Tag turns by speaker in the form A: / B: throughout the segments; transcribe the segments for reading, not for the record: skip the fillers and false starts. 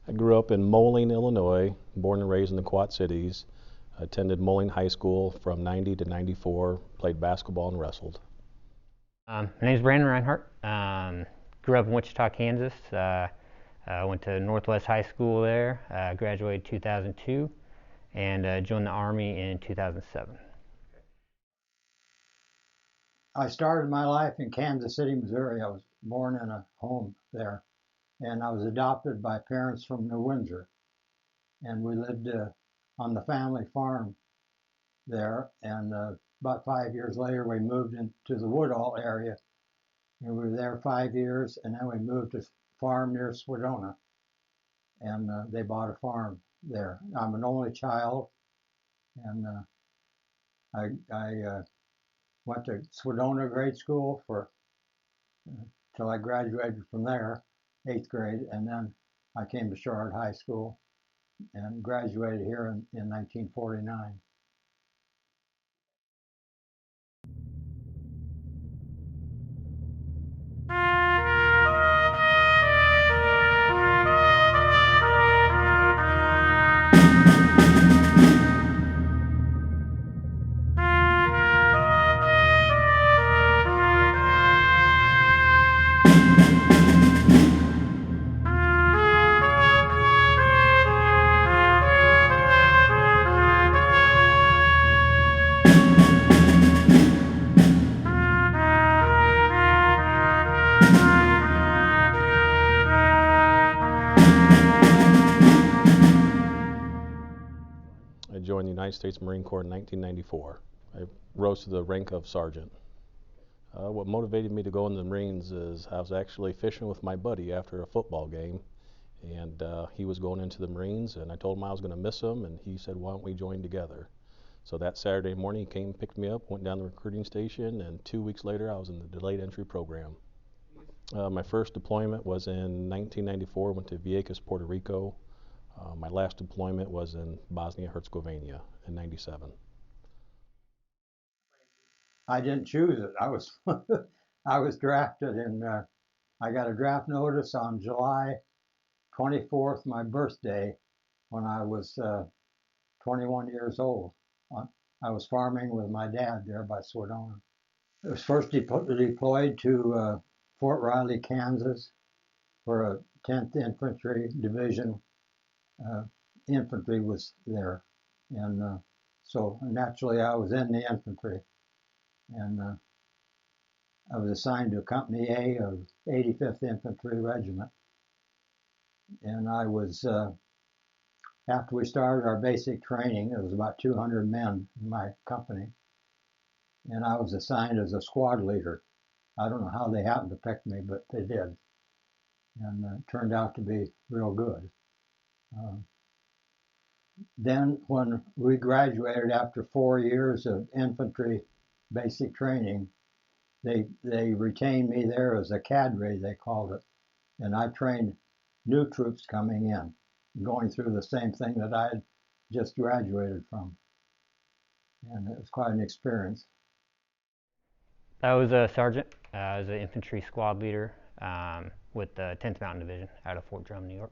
A: I grew up in Moline, Illinois, born and raised in the Quad Cities. Attended Moline High School from 90 to 94, played basketball and wrestled.
B: My name is Brandon Reinhardt. Grew up in Wichita, Kansas. Went to Northwest High School there, graduated 2002, and joined the Army in 2007.
C: I started my life in Kansas City, Missouri. I was born in a home there, and I was adopted by parents from New Windsor. And we lived on the family farm there, and about 5 years later we moved into the Woodall area, and we were there 5 years, and then we moved to a farm near Swedona, and they bought a farm there. I'm an only child, and I went to Swedona grade school for till I graduated from there, 8th grade, and then I came to Charlotte High School and graduated here in 1949.
A: I joined the United States Marine Corps in 1994. I rose to the rank of sergeant. What motivated me to go in the Marines is I was actually fishing with my buddy after a football game, and he was going into the Marines, and I told him I was going to miss him, and he said, why don't we join together? So that Saturday morning he came, picked me up, went down the recruiting station, and 2 weeks later I was in the delayed entry program. My first deployment was in 1994, went to Vieques, Puerto Rico. My last deployment was in Bosnia-Herzegovina in 97.
C: I didn't choose it. I was drafted, and I got a draft notice on July 24th, my birthday, when I was 21 years old. I was farming with my dad there by Swedona. I was first deployed to Fort Riley, Kansas, for a 10th Infantry Division. Infantry was there, and so naturally I was in the infantry, and I was assigned to Company A of 85th Infantry Regiment, and I was after we started our basic training, it was about 200 men in my company, and I was assigned as a squad leader. I don't know how they happened to pick me, but they did, and it turned out to be real good. Then when we graduated after 4 years of infantry basic training, they retained me there as a cadre, they called it, and I trained new troops coming in, going through the same thing that I had just graduated from, and it was quite an experience.
B: I was a sergeant. I was an infantry squad leader with the 10th Mountain Division out of Fort Drum, New York.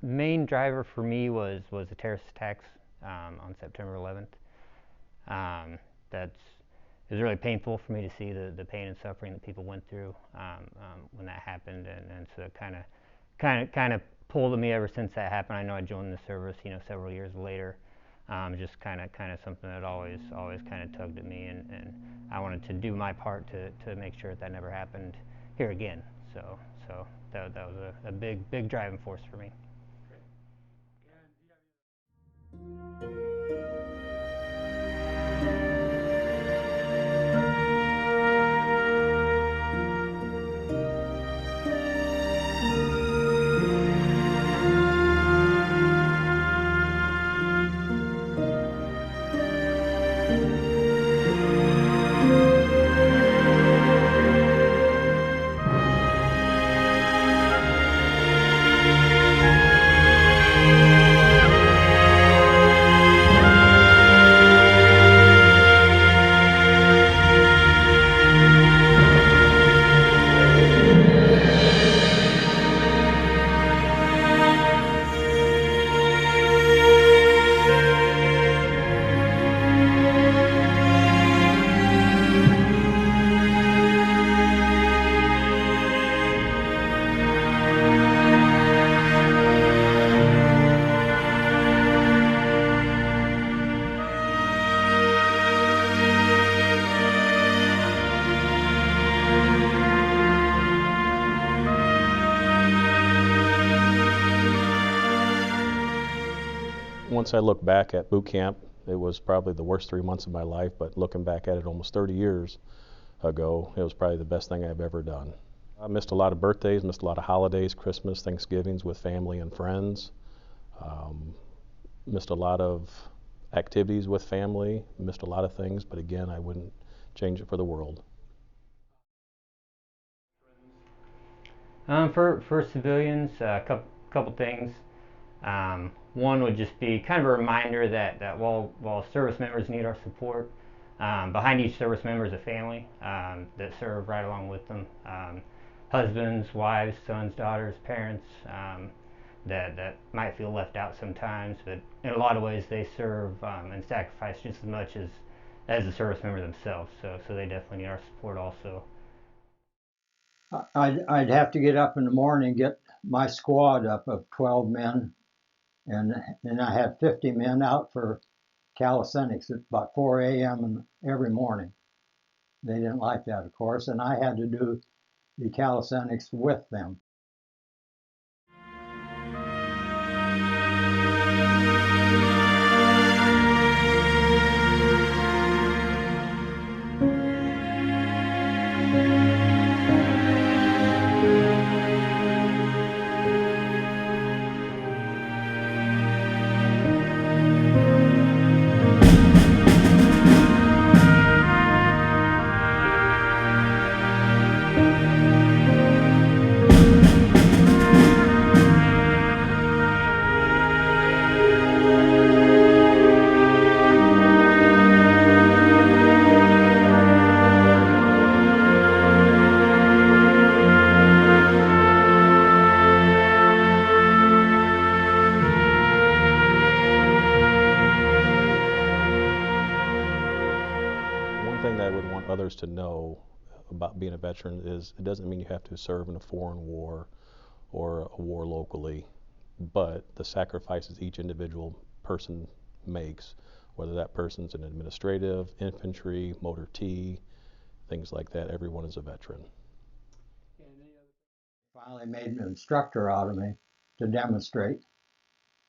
B: Main driver for me was the terrorist attacks on September 11th. It was really painful for me to see the pain and suffering that people went through when that happened, and so it kind of pulled at me ever since that happened. I know I joined the service, several years later. Just kind of something that always kind of tugged at me, and I wanted to do my part to make sure that never happened here again. So that was a big driving force for me.
A: Once I look back at boot camp, it was probably the worst 3 months of my life, but looking back at it almost 30 years ago, it was probably the best thing I've ever done. I missed a lot of birthdays, missed a lot of holidays, Christmas, Thanksgivings with family and friends. Missed a lot of activities with family, missed a lot of things, but again, I wouldn't change it for the world.
B: For civilians, a couple things. One would just be kind of a reminder that while service members need our support, behind each service member is a family that serve right along with them. Husbands, wives, sons, daughters, parents that might feel left out sometimes, but in a lot of ways they serve and sacrifice just as much as the service member themselves. So they definitely need our support also.
C: I'd have to get up in the morning, get my squad up of 12 men, and I had 50 men out for calisthenics at about 4 a.m. every morning. They didn't like that, of course, and I had to do the calisthenics with them.
A: Others to know about being a veteran is it doesn't mean you have to serve in a foreign war or a war locally, but the sacrifices each individual person makes, whether that person's in administrative, infantry, motor T, things like that, everyone is a veteran.
C: Finally made an instructor out of me to demonstrate.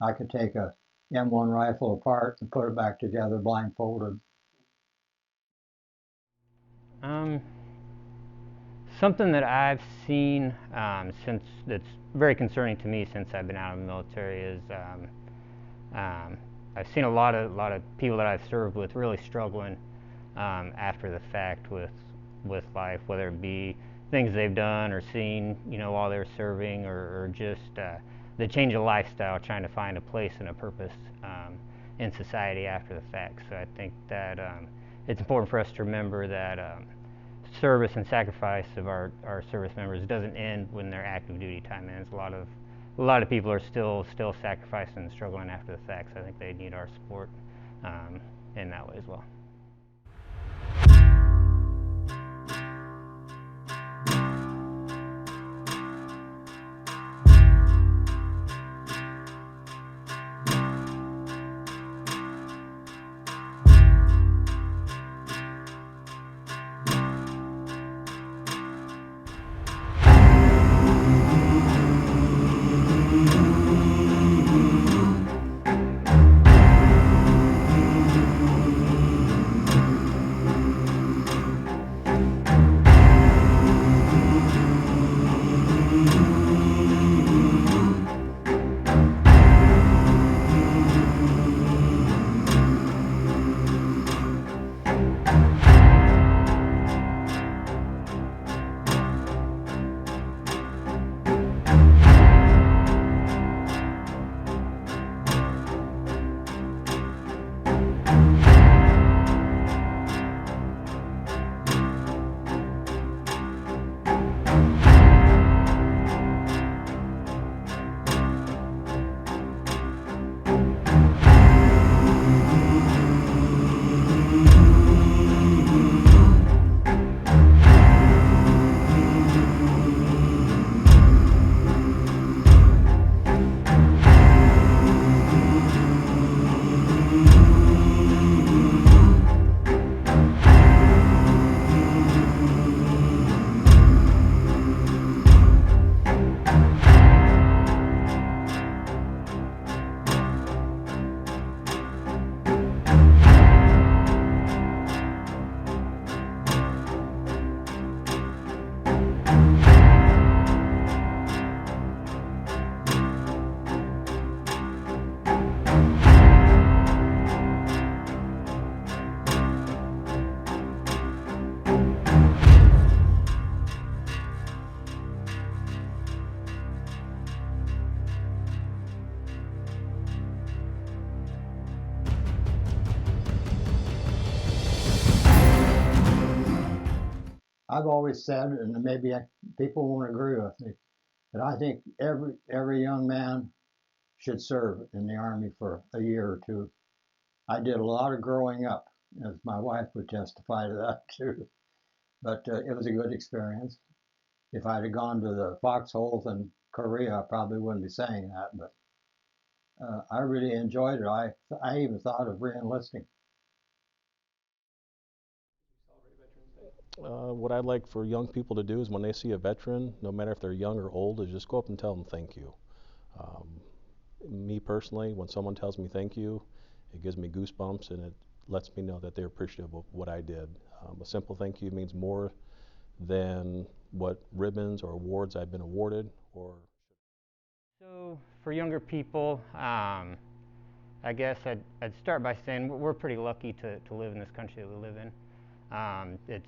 C: I could take a M1 rifle apart and put it back together blindfolded.
B: Something that I've seen since that's very concerning to me since I've been out of the military is I've seen a lot of people that I've served with really struggling after the fact with life, whether it be things they've done or seen, while they're serving, or just the change of lifestyle, trying to find a place and a purpose in society after the fact. So I think that it's important for us to remember that service and sacrifice of our service members doesn't end when their active duty time ends. A lot of people are still sacrificing and struggling after the fact, so I think they need our support in that way as well.
C: I've always said, and maybe people won't agree with me, but I think every young man should serve in the Army for a year or two. I did a lot of growing up, as my wife would testify to that too. But it was a good experience. If I'd have gone to the foxholes in Korea, I probably wouldn't be saying that. But I really enjoyed it. I even thought of reenlisting.
A: What I'd like for young people to do is when they see a veteran, no matter if they're young or old, is just go up and tell them thank you. Um, Me personally, when someone tells me thank you, it gives me goosebumps and it lets me know that they're appreciative of what I did. A simple thank you means more than what ribbons or awards I've been awarded. Or
B: So for younger people, I guess I'd start by saying we're pretty lucky to live in this country that we live in.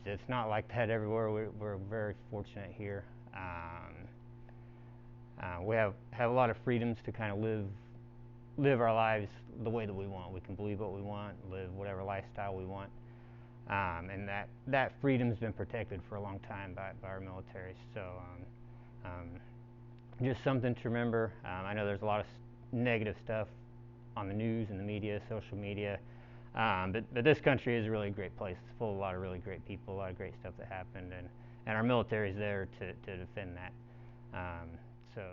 B: It's not like that everywhere. We're very fortunate here. We have a lot of freedoms to kind of live our lives the way that we want. We can believe what we want, live whatever lifestyle we want, and that freedom's been protected for a long time by our military. So just something to remember. I know there's a lot of negative stuff on the news and the media, social media, but this country is a really great place. It's full of a lot of really great people, a lot of great stuff that happened, and our military is there to defend that. So